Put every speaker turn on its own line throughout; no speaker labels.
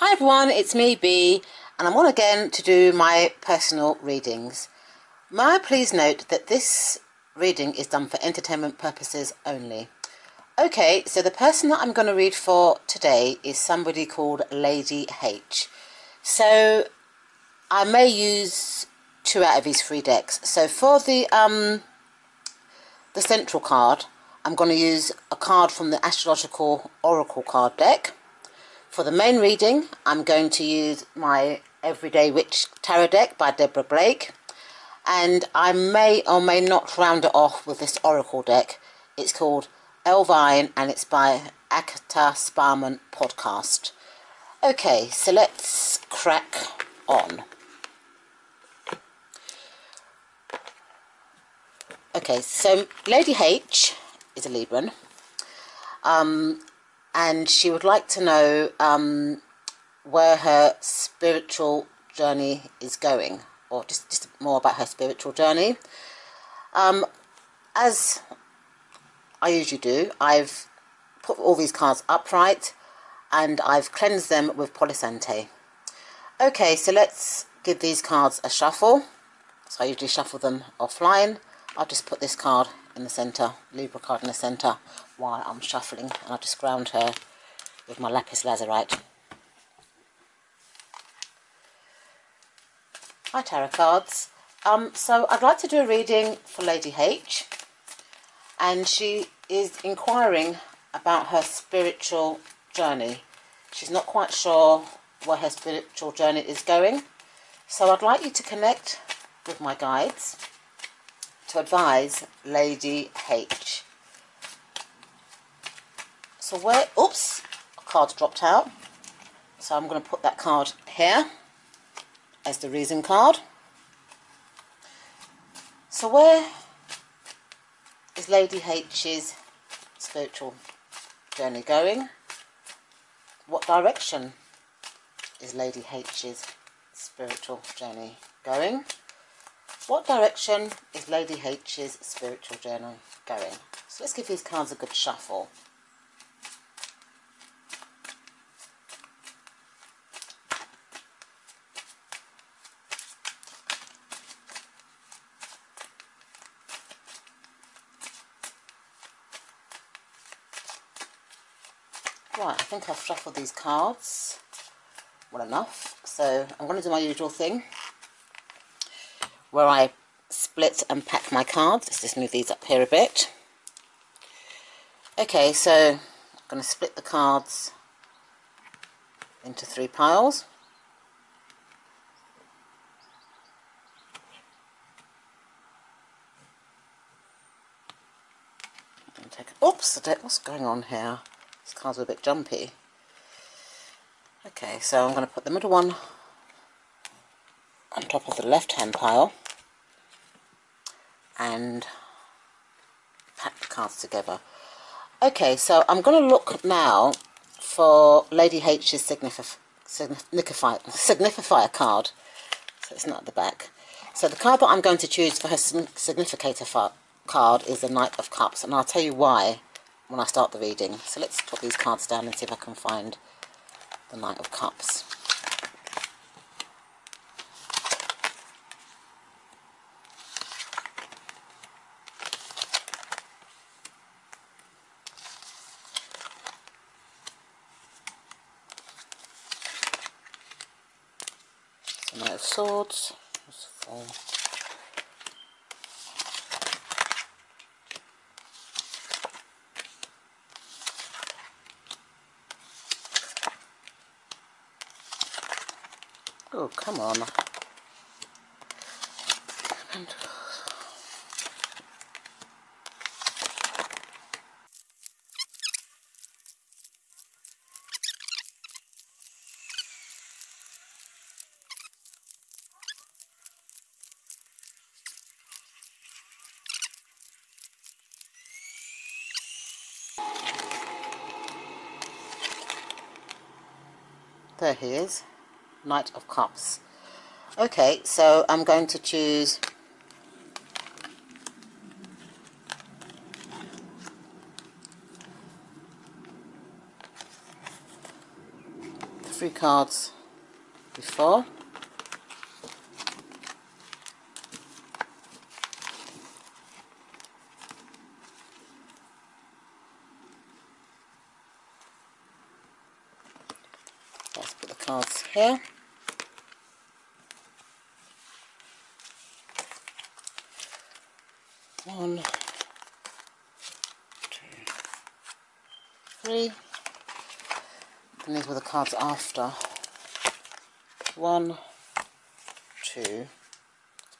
Hi everyone, it's me B, and I'm on again to do my personal readings. May I please note that this reading is done for entertainment purposes only. Okay, so the person that I'm going to read for today is somebody called Lady H. So I may use 2 out of these 3 decks. So for the central card, I'm going to use a card from the Astrological Oracle card deck. For the main reading, I'm going to use my Everyday Witch Tarot deck by Deborah Blake. And I may or may not round it off with this Oracle deck. It's called Elvine and it's by Äkta Spåman podcast. Okay, so let's crack on. Okay, so Lady H is a Libran. And she would like to know where her spiritual journey is going, or just more about her spiritual journey. As I usually do, I've put all these cards upright and I've cleansed them with Polisante. Okay, so let's give these cards a shuffle. So I usually shuffle them offline. I'll just put this card in the centre, Libra card in the centre, while I'm shuffling, and I'll just ground her with my lapis lazurite. Hi tarot cards. So I'd like to do a reading for Lady H, and she is inquiring about her spiritual journey. She's not quite sure where her spiritual journey is going, so I'd like you to connect with my guides to advise Lady H. So oops, a card's dropped out. So I'm going to put that card here as the reason card. So where is Lady H's spiritual journey going? What direction is Lady H's spiritual journey going? What direction is Lady H's spiritual journey going? So let's give these cards a good shuffle. Right, I think I've shuffled these cards well enough. So I'm going to do my usual thing, where I split and pack my cards. Let's just move these up here a bit. Okay, so I'm going to split the cards into 3 piles. I'm going to take oops, what's going on here? These cards are a bit jumpy. Okay, so I'm going to put the middle one on top of the left-hand pile and pack the cards together. Okay, so I'm going to look now for Lady H's signifier card. So it's not at the back. So the card that I'm going to choose for her significator card is the Knight of Cups, and I'll tell you why when I start the reading. So let's put these cards down and see if I can find the Knight of Cups. Knight of Swords. That's 4. Oh, come on. There he is, Knight of Cups. Okay, so I'm going to choose 3 cards before. Let's put the cards here. One, 2, 3. And these were the cards after. 1, 2. Let's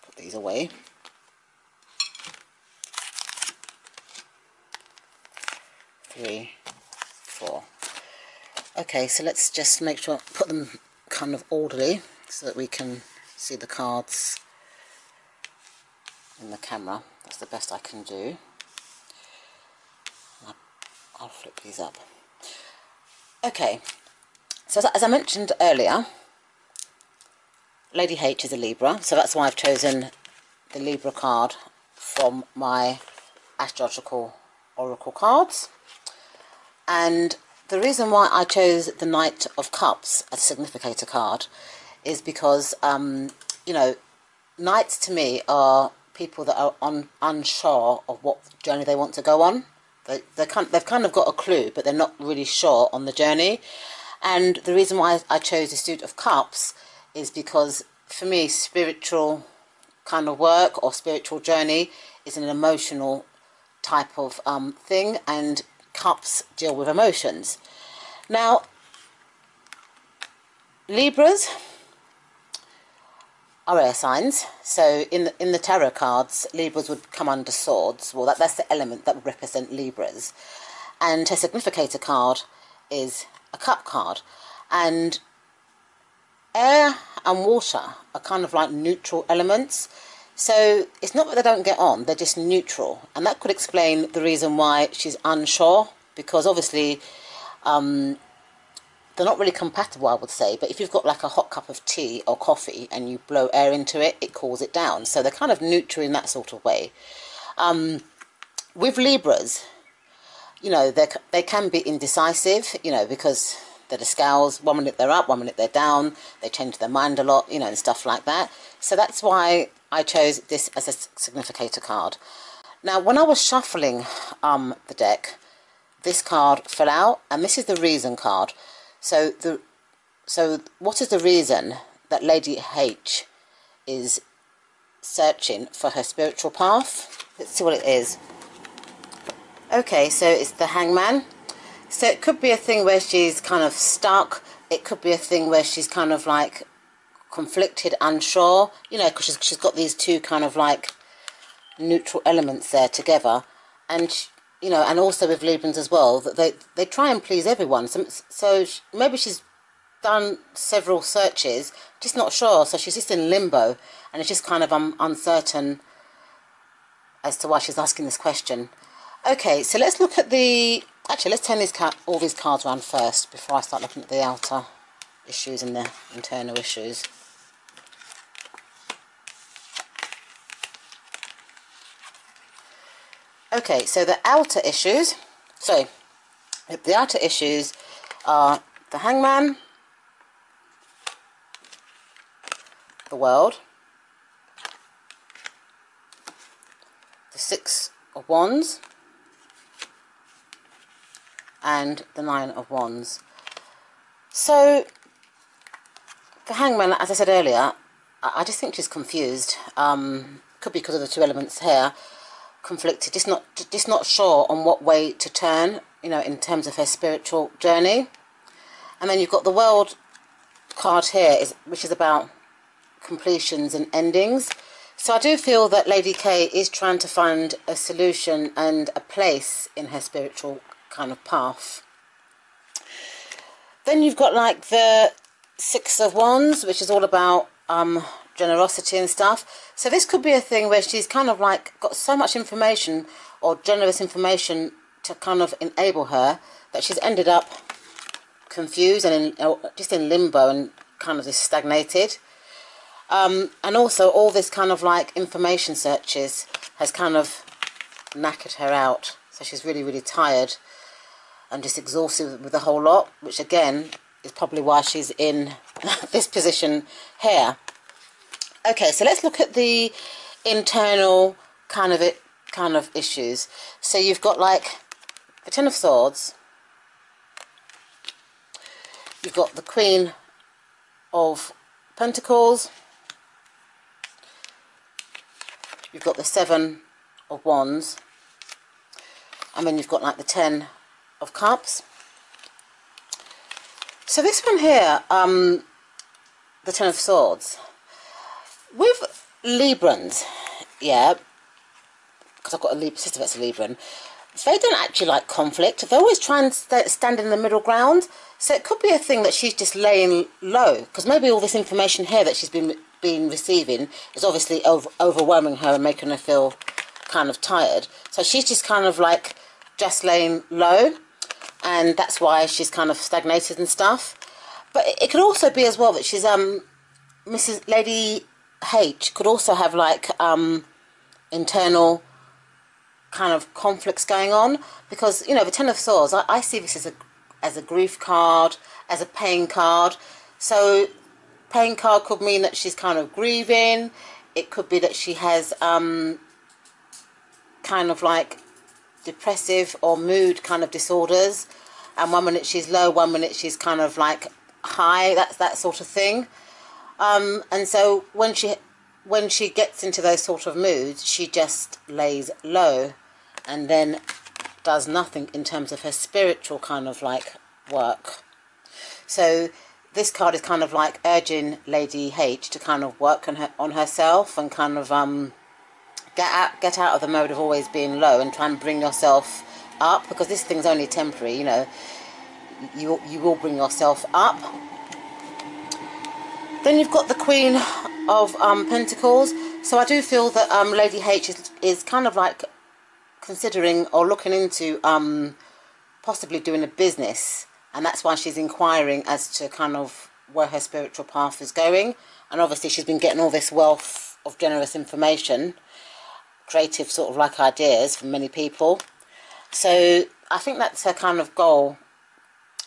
put these away. 3, 4. Okay, so let's just make sure, put them kind of orderly so that we can see the cards in the camera. That's the best I can do. I'll flip these up. Okay, so as I mentioned earlier, Lady H is a Libra, so that's why I've chosen the Libra card from my Astrological Oracle cards. And the reason why I chose the Knight of Cups as a significator card is because, you know, Knights to me are people that are unsure of what journey they want to go on. They've kind of got a clue, but they're not really sure on the journey. And the reason why I chose the Suit of Cups is because, for me, spiritual kind of work or spiritual journey is an emotional type of thing, and cups deal with emotions. Now, Libras are air signs, so in the tarot cards, Libras would come under swords. Well, that's the element that would represent Libras. And her significator card is a cup card. And air and water are kind of like neutral elements. So it's not that they don't get on, they're just neutral. And that could explain the reason why she's unsure, because obviously they're not really compatible, I would say. But if you've got like a hot cup of tea or coffee and you blow air into it, it cools it down. So they're kind of neutral in that sort of way. With Libras, you know, they can be indecisive, you know, because they're the scales. 1 minute they're up, 1 minute they're down. They change their mind a lot, you know, and stuff like that. So that's why I chose this as a significator card. Now, when I was shuffling the deck, this card fell out, and this is the reason card. So what is the reason that Lady H is searching for her spiritual path? Let's see what it is. Okay, so it's the Hangman. So it could be a thing where she's kind of stuck. It could be a thing where she's kind of like conflicted, unsure, you know, because she's got these two kind of like neutral elements there together. And you know, and also with Librans as well, that they try and please everyone. So maybe she's done several searches, just not sure. So she's just in limbo, and it's just kind of uncertain as to why she's asking this question. Okay, so let's look at the... Actually, let's turn all these cards around first before I start looking at the outer issues and the internal issues. Okay, so the outer issues, are the Hangman, the World, the Six of Wands, and the Nine of Wands. So, the Hangman, as I said earlier, I just think she's confused. Could be because of the two elements here. Conflicted, just not sure on what way to turn, you know, in terms of her spiritual journey. And then you've got the World card here, which is about completions and endings. So I do feel that Lady K is trying to find a solution and a place in her spiritual kind of path. Then you've got like the Six of Wands, which is all about generosity and stuff. So this could be a thing where she's kind of like got so much information or generous information to kind of enable her that she's ended up confused and just in limbo and kind of just stagnated. And also all this kind of like information searches has kind of knackered her out. So she's really, really tired and just exhausted with the whole lot, which again is probably why she's in this position here. Okay, so let's look at the internal kind of issues. So you've got like the Ten of Swords, you've got the Queen of Pentacles, you've got the Seven of Wands, and then you've got like the Ten of Cups. So this one here, the Ten of Swords, with Librans, yeah, because I've got a sister that's a Libran, they don't actually like conflict. They always try and stand in the middle ground. So it could be a thing that she's just laying low, because maybe all this information here that she's been receiving is obviously overwhelming her and making her feel kind of tired. So she's just kind of like just laying low, and that's why she's kind of stagnated and stuff. But it could also be as well that she's Mrs. Lady H could also have like internal kind of conflicts going on, because you know the Ten of Swords, I see this as a grief card, as a pain card. So pain card could mean that she's kind of grieving. It could be that she has kind of like depressive or mood kind of disorders, and 1 minute she's low, 1 minute she's kind of like high. That's that sort of thing. And so when she gets into those sort of moods, she just lays low and then does nothing in terms of her spiritual kind of like work. So this card is kind of like urging Lady H to kind of work on herself and kind of get out of the mode of always being low and try and bring yourself up, because this thing's only temporary. You know, you will bring yourself up. Then you've got the Queen of Pentacles. So I do feel that Lady H is kind of like considering or looking into possibly doing a business, and that's why she's inquiring as to kind of where her spiritual path is going. And obviously she's been getting all this wealth of generous information, creative sort of like ideas from many people. So I think that's her kind of goal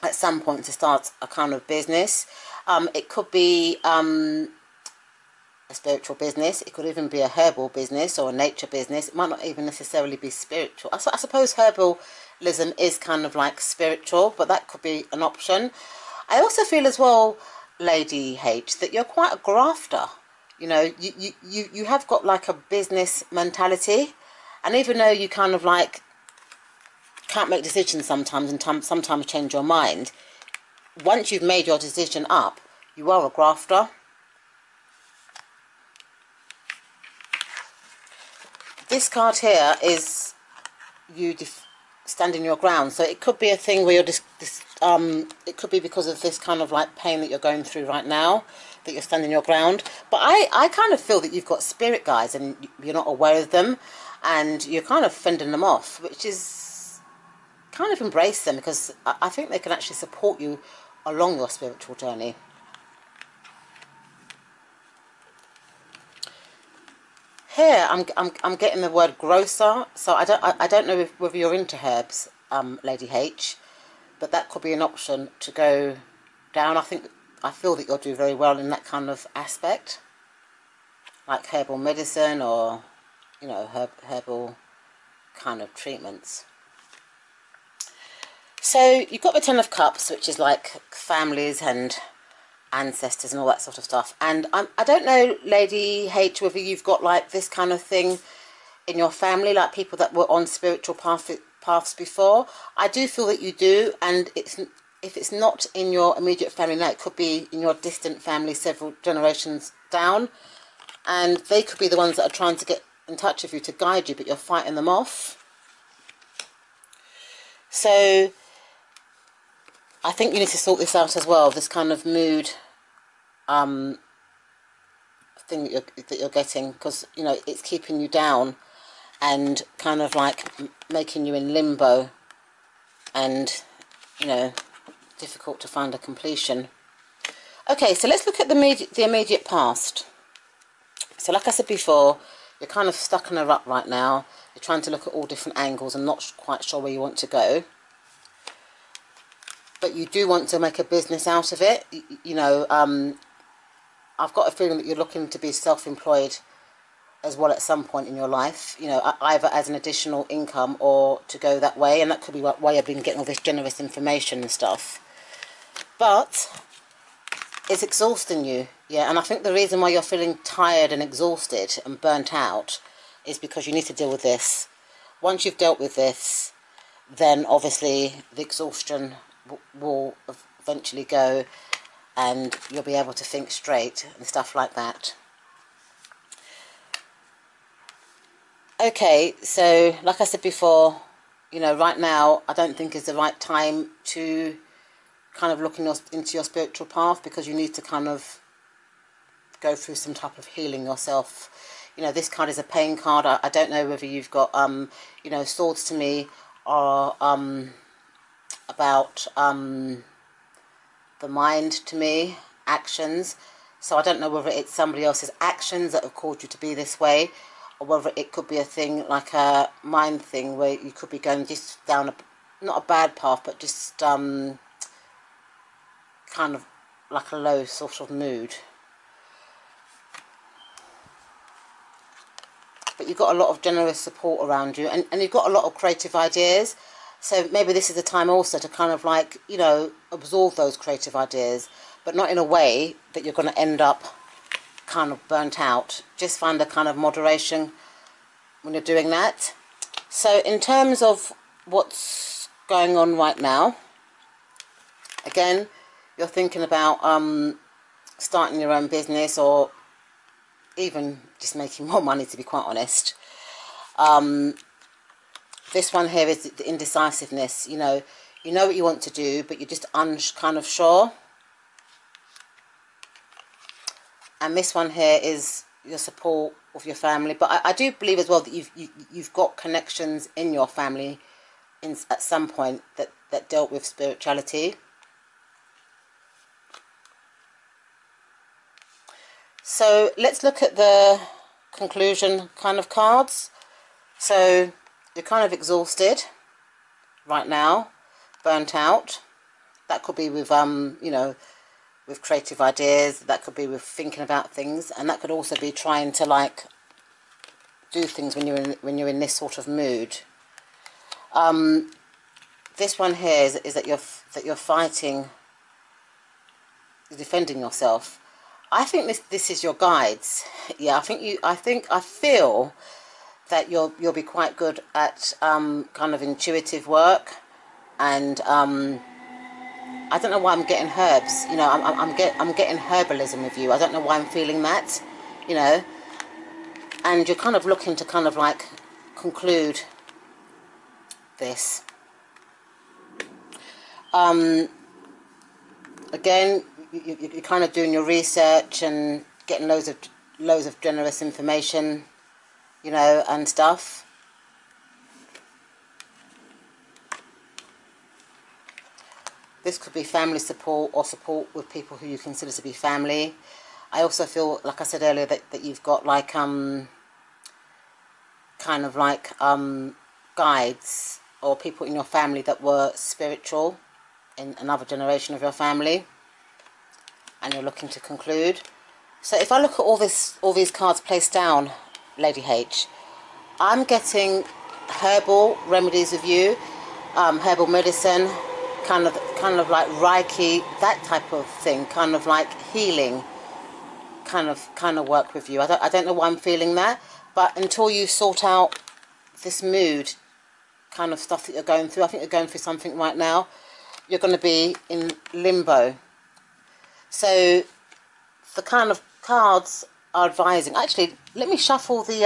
at some point, to start a kind of business. It could be a spiritual business. It could even be a herbal business or a nature business. It might not even necessarily be spiritual. I suppose herbalism is kind of like spiritual, but that could be an option. I also feel as well, Lady H, that you're quite a grafter. You know, you have got like a business mentality, and even though you kind of like can't make decisions sometimes and sometimes change your mind, once you've made your decision up, you are a grafter. This card here is you standing your ground. So it could be a thing where you're it could be because of this kind of like pain that you're going through right now, that you're standing your ground. But I kind of feel that you've got spirit guides and you're not aware of them, and you're kind of fending them off, which is kind of embrace them, because I think they can actually support you along your spiritual journey. Here I'm getting the word grocer, so I don't know whether you're into herbs, Lady H, but that could be an option to go down. I feel that you'll do very well in that kind of aspect, like herbal medicine or, you know, herbal kind of treatments. So you've got the Ten of Cups, which is like families and ancestors and all that sort of stuff. And I don't know, Lady H, whether you've got like this kind of thing in your family, like people that were on spiritual paths before. I do feel that you do, and if it's not in your immediate family now, it could be in your distant family several generations down, and they could be the ones that are trying to get in touch with you to guide you, but you're fighting them off. So I think you need to sort this out as well, this kind of mood thing that you're getting, because, you know, it's keeping you down and kind of like making you in limbo, and, you know, difficult to find a completion. Okay, so let's look at the immediate past. So like I said before, you're kind of stuck in a rut right now. You're trying to look at all different angles and not quite sure where you want to go. but you do want to make a business out of it. You know, I've got a feeling that you're looking to be self-employed as well at some point in your life, you know, either as an additional income or to go that way, and that could be why you've been getting all this generous information and stuff. But it's exhausting you, yeah, and I think the reason why you're feeling tired and exhausted and burnt out is because you need to deal with this. Once you've dealt with this, then obviously the exhaustion will eventually go, and you'll be able to think straight and stuff like that. Okay, so like I said before, you know, right now I don't think is the right time to kind of look into your spiritual path, because you need to kind of go through some type of healing yourself. You know, this card is a pain card. I don't know whether you've got, you know, swords to me are about the mind to me, actions. So I don't know whether it's somebody else's actions that have caused you to be this way, or whether it could be a thing like a mind thing where you could be going just down not a bad path, but just kind of like a low sort of mood. But you've got a lot of generous support around you, and you've got a lot of creative ideas. So maybe this is the time also to kind of like, you know, absorb those creative ideas, but not in a way that you're going to end up kind of burnt out. Just find a kind of moderation when you're doing that. So in terms of what's going on right now, again, you're thinking about starting your own business, or even just making more money, to be quite honest. This one here is the indecisiveness. You know what you want to do, but you're just kind of sure. And this one here is your support of your family. But I do believe as well that you've got connections in your family at some point that dealt with spirituality. So let's look at the conclusion kind of cards. So you're kind of exhausted right now, burnt out. That could be with you know, with creative ideas. That could be with thinking about things, and that could also be trying to like do things when you're in this sort of mood. This one here is that you're fighting, you're defending yourself. I think this is your guides. Yeah, I feel that you'll be quite good at kind of intuitive work, and I don't know why I'm getting herbs. You know, I'm getting herbalism with you. I don't know why I'm feeling that. You know, and you're kind of looking to kind of like conclude this. Again, you're kind of doing your research and getting loads of generous information, you know, and stuff. This could be family support or support with people who you consider to be family. I also feel, like I said earlier, that you've got like kind of like guides or people in your family that were spiritual in another generation of your family, and you're looking to conclude. So if I look at all these cards placed down, Lady H, I'm getting herbal remedies of you, herbal medicine, kind of like Reiki, that type of thing, kind of like healing, kind of work with you. I don't know why I'm feeling that, but until you sort out this mood kind of stuff that you're going through, I think you're going through something right now, you're going to be in limbo. So the kind of cards are advising. Actually, let me shuffle the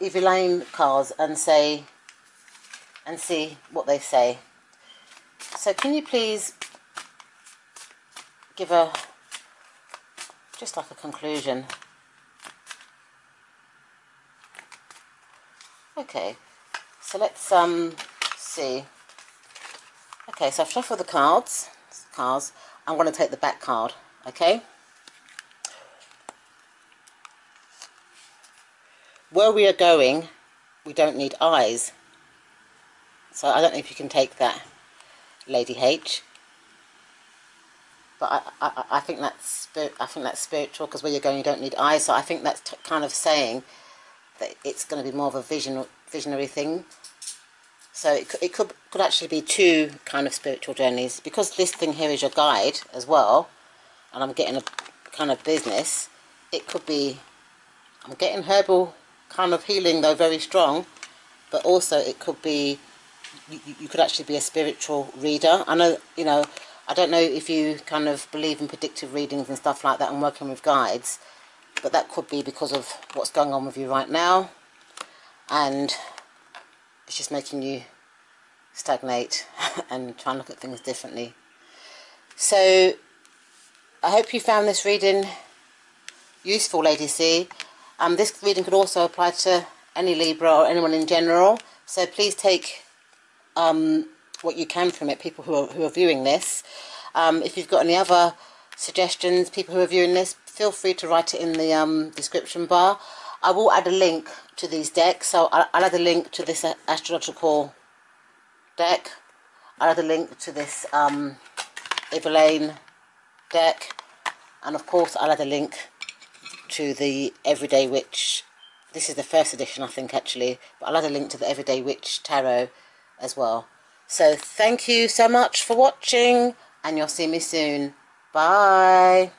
Evelyn cards and see what they say. So can you please give just like a conclusion? Okay, so let's see. Okay, so I've shuffled the cards. I'm going to take the back card, okay? Where we are going, we don't need eyes. So I don't know if you can take that. Lady H. But I think that's spiritual, because where you're going you don't need eyes. So I think that's kind of saying that it's going to be more of a visionary thing. So it could actually be two kind of spiritual journeys, because this thing here is your guide as well, and I'm getting a kind of business. It could be, I'm getting herbal kind of healing though, very strong, but also it could be, you could actually be a spiritual reader. I know, you know, I don't know if you kind of believe in predictive readings and stuff like that and working with guides, but that could be because of what's going on with you right now, and it's just making you stagnate and try and look at things differently. So I hope you found this reading useful, Lady C. This reading could also apply to any Libra or anyone in general, so please take what you can from it, people who are viewing this. If you've got any other suggestions, people who are viewing this, feel free to write it in the description bar. I will add a link to these decks, so I'll add a link to this astrological deck. I'll add a link to this Evelyn deck, and of course I'll add a link to the Everyday Witch. This is the first edition, I think, actually, but I'll add a link to the Everyday Witch Tarot as well. So thank you so much for watching, and you'll see me soon. Bye.